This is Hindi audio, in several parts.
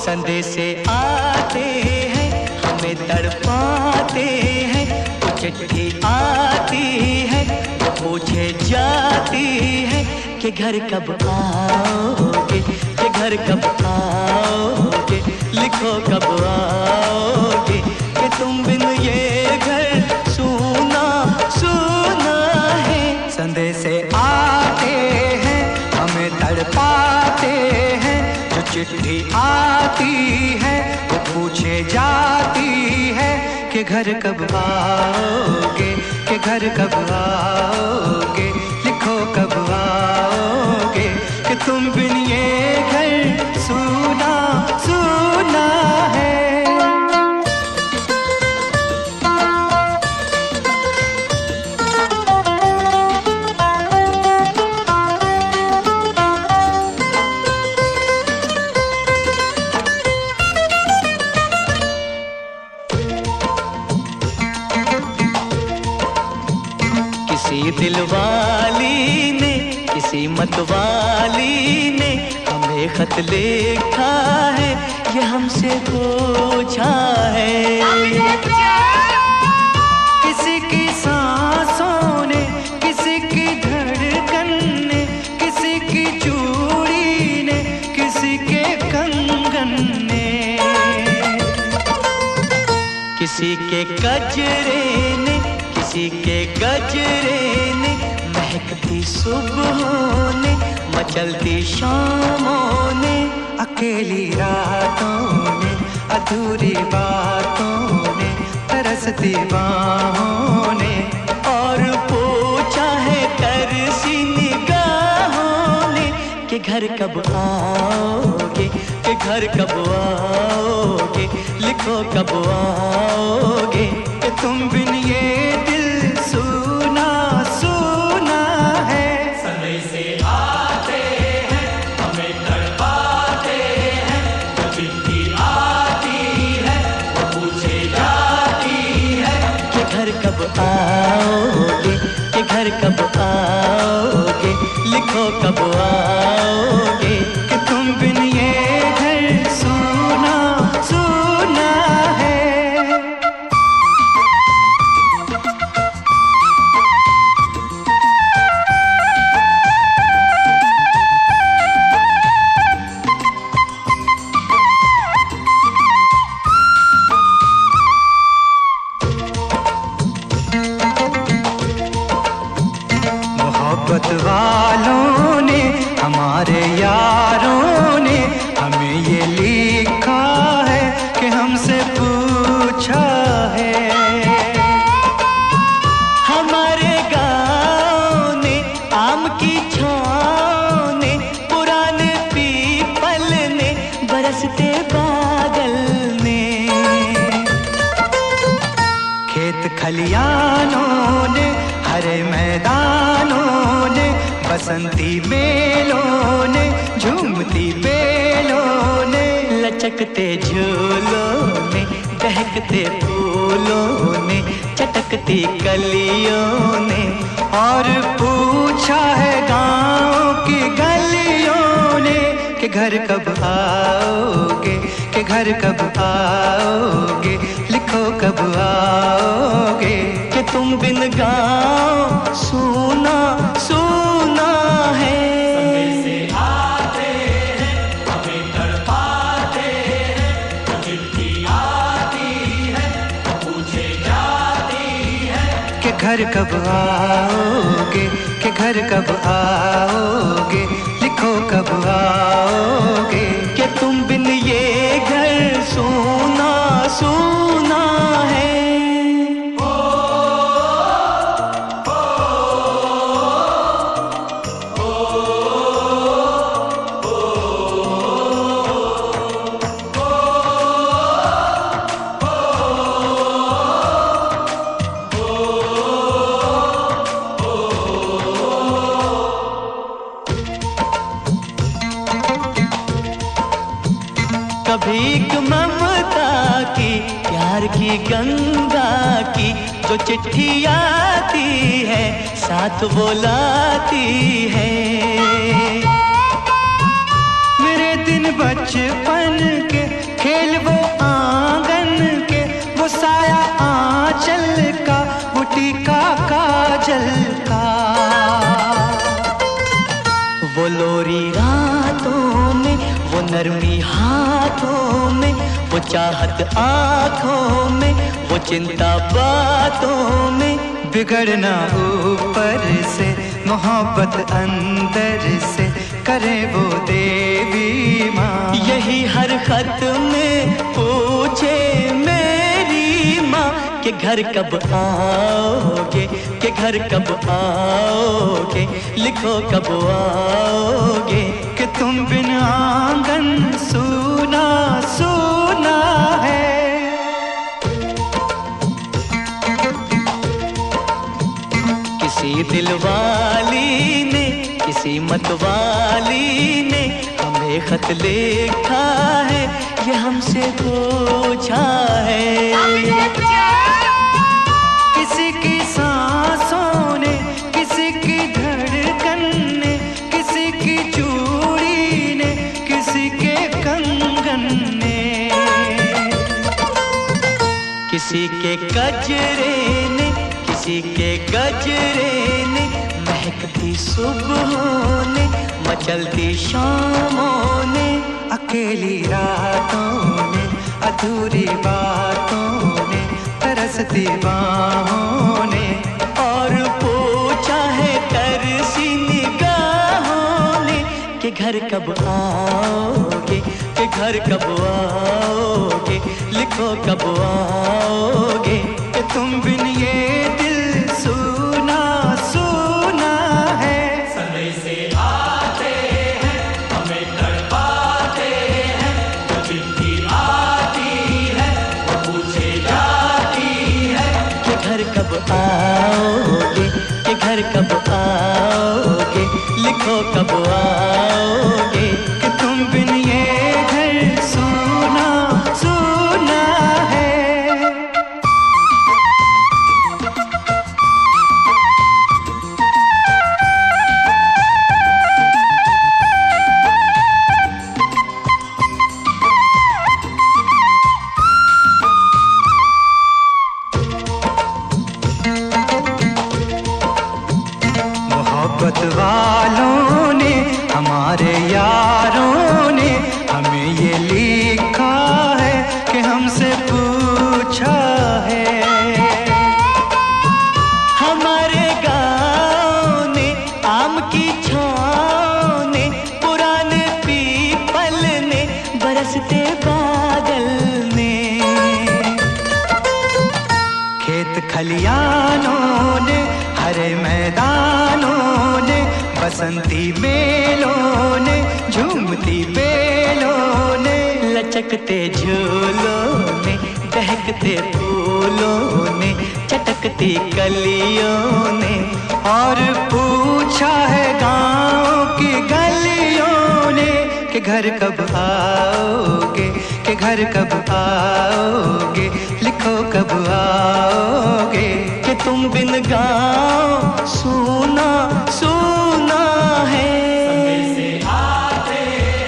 संदेशे आते हैं हमें तड़पाते हैं, तो चिट्ठी आती है वो पूछे जाती है कि घर कब आओगे, कि घर कब आओगे, लिखो कब आओगे, कि तुम बिन ये घर सूना सूना है। संदेशे आते हैं हमें तड़पाते हैं, जो चिट्ठी आती है वो पूछे जाती है कि घर कब आओगे, कि घर कब आओगे, लिखो कब आओगे, कि तुम बिन ये घर सूना सूना है। किसी दिलवाली ने, किसी मतवाली ने हमें खत लिखा है, ये हमसे पूछा है। किसी की सांसों ने, किसी की धड़कन ने, किसी की चूड़ी ने, किसी के कंगन ने, किसी के गजरे ने, किसी के गजरे ने, महकती सुबहों ने, मचलती शामों ने, अकेली रातों ने, अधूरी बातों ने, तरसती बाहों ने, और पूछा है तरसी निगाहों ने कि घर कब आओगे, कि घर कब आओगे, लिखो कब आओगे, कि तुम बिन ये दिल सूना सूना है। संदेशे आते हैं हमें तड़पाते हैं, जो चिट्ठी आती है वो पूछे जाती है कि घर कब आओगे, कि घर कब आओगे, लिखो कब आओगे, कि तुम बिन ये घर सूना सूना है। मोहब्बत वालों ने, हमारे यारों ने हमें ये लिखा है कि हमसे पूछा है। हमारे गाँव ने, आम की छाँव ने, पुराने पीपल ने, बरसते बादल ने, खेत खलियानों ने, हरे मैदानों ने, बसंती मेलों ने, झूमती बेलों ने, लचकते झूलों ने, दहकते फूलों ने, चटकती कलियों ने, और पूछा है गाँव की गलियों ने कि घर कब आओगे, कि घर कब आओगे, लिखो कब आओगे, कि तुम बिन गाँव सूना सूना है। संदेशे आते हैं हमें तड़पाते हैं, जो चिट्ठी आती है वो पूछे जाती है कि घर कब आओगे, कि घर कब आओगे, लिखो कब आओगे, कि तुम बिन ये घर सूना सूना है। कभी एक ममता की, प्यार की गंगा की, जो चिट्ठी आती है साथ वो लाती है। मेरे दिन बचपन के टीका काजल का। वो लोरी रातों में, वो नरमी हाथों में, वो चाहत आँखों में, वो चिंता बातों में। बिगड़ना ऊपर से, मोहब्बत अंदर से, करे वो देवी माँ। यही हर खत में पूछे मेरी माँ कि घर कब आओगे, कि घर कब आओगे, लिखो कब आओगे। कि तुम बिन आंगन सूना सूना है। किसी दिलवाली ने, किसी मतवाली ने हमें खत लिखा है, ये हमसे पूछा है। किसी की सांसों ने, किसी की धड़कन ने, किसी की चूड़ी ने, किसी के कंगन ने, किसी के गजरे ने, किसी के गजरे ने, महकती सुबहों ने, मचलती शामों ने, अकेली रातों ने, अधूरी बातों ने, तरसती बाहों ने, और पूछा है तरसी निगाहों ने कि घर कब आओगे, कि घर कब आओगे, लिखो कब आओगे। कि तुम बिन ये दिल सूना सूना है। समय से आते हैं, हमें तड़पाते हैं, वो चिट्ठी आती है, वो पूछे जाती है कि घर कब आओगे, कि घर कब आओगे, लिखो कब आओगे। कि तुम बिन ये घर सूना सूना है। मोहब्बत वालों ने, हमारे यारों ने हमें ये लिखा है कि हमसे पूछा है। हमारे गाँव ने, आम की छाँव ने, पुराने पीपल ने, बरसते बादल ने, खेत खलियानों ने, हरे मैदानों ने, बसंती मेलों ने, झूमती बेलों ने, लचकते झूलों ने, दहकते फूलों ने, चटकती कलियों ने, और पूछा है गाँव की गलियों ने कि घर कब आओगे, कि घर कब आओगे, लिखो कब आओगे। कि तुम बिन गाँव सूना सूना है। समय से आते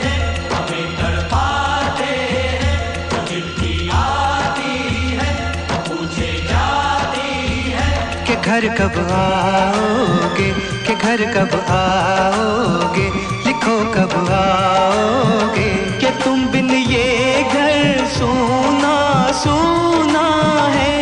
हैं, हमें तड़पाते हैं, वो चिट्ठी आती है, वो पूछे जाती है कि घर कब आओगे, कि घर कब आओगे, लिखो कब आओगे। कि तुम बिन ये घर सूना सूना है।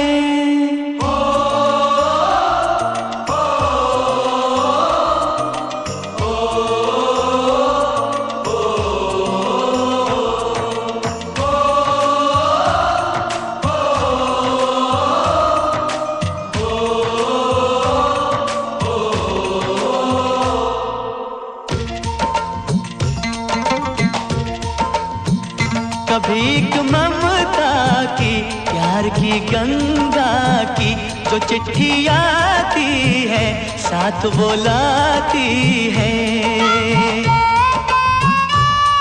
कभी एक ममता की, प्यार की गंगा की, जो चिट्ठी आती है, साथ वो लाती है।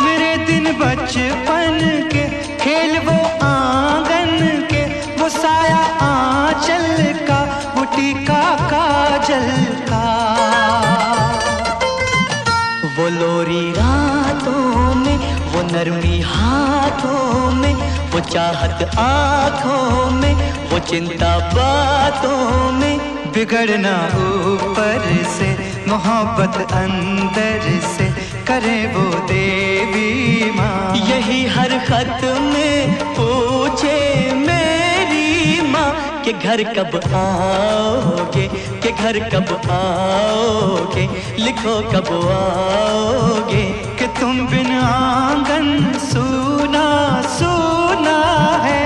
मेरे दिन बचपन के, खेल वो आंगन के, वो साया आंचल का, वो टीका काजल का। वो लोरी रातों में, वो नरमी हाथों में, वो वो चाहत आँखों में, वो चिंता बातों में। बिगड़ना ऊपर से, मोहब्बत अंदर से, करे वो देवी माँ। यही हर खत में पूछे मेरी माँ कि घर कब आओगे, कि घर कब आओगे, लिखो कब आओगे। कि तुम बिन आंगन सूना सूना है।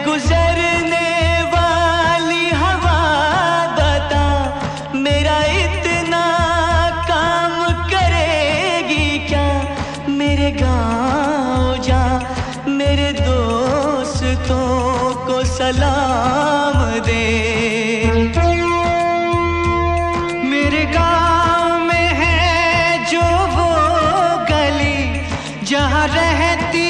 गुजरने वाली हवा बता, मेरा इतना काम करेगी क्या। मेरे गाँव जा, मेरे दोस्तों को सलाम दे। मेरे गाँव में है जो वो गली जहाँ रहती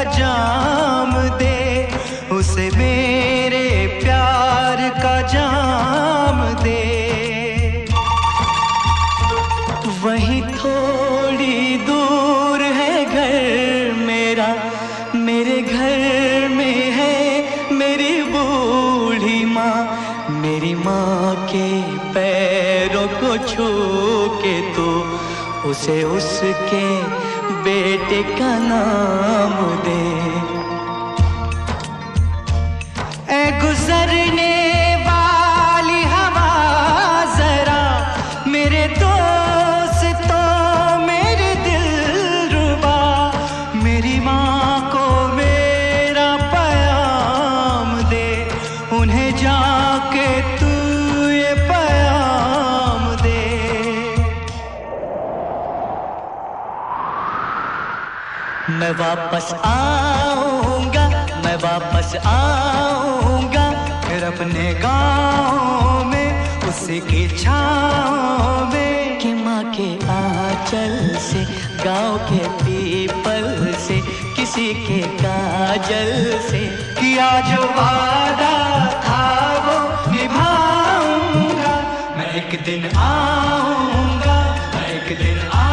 जाम दे, उसे मेरे प्यार का जाम दे। वहीं थोड़ी दूर है घर मेरा, मेरे घर में है मेरी बूढ़ी माँ। मेरी माँ के पैरों को छू के तो उसे उसके बेटे का नाम दे। ऐ गुजरने वाली हवा जरा, मेरे दोस्तों मेरे दिलरुबा, मेरी माँ को मेरा पैगाम दे। उन्हें जाके तू ये पैगाम दे। मैं वापस आऊंगा, मैं वापस आऊंगा, फिर अपने गाँव में उसी की छाँव में। कि माँ के आंचल से, गाँव के पीपल से, किसी के काजल से किया जो वादा था वो निभाऊंगा। मैं एक दिन आऊंगा, मैं एक दिन आऊंगा।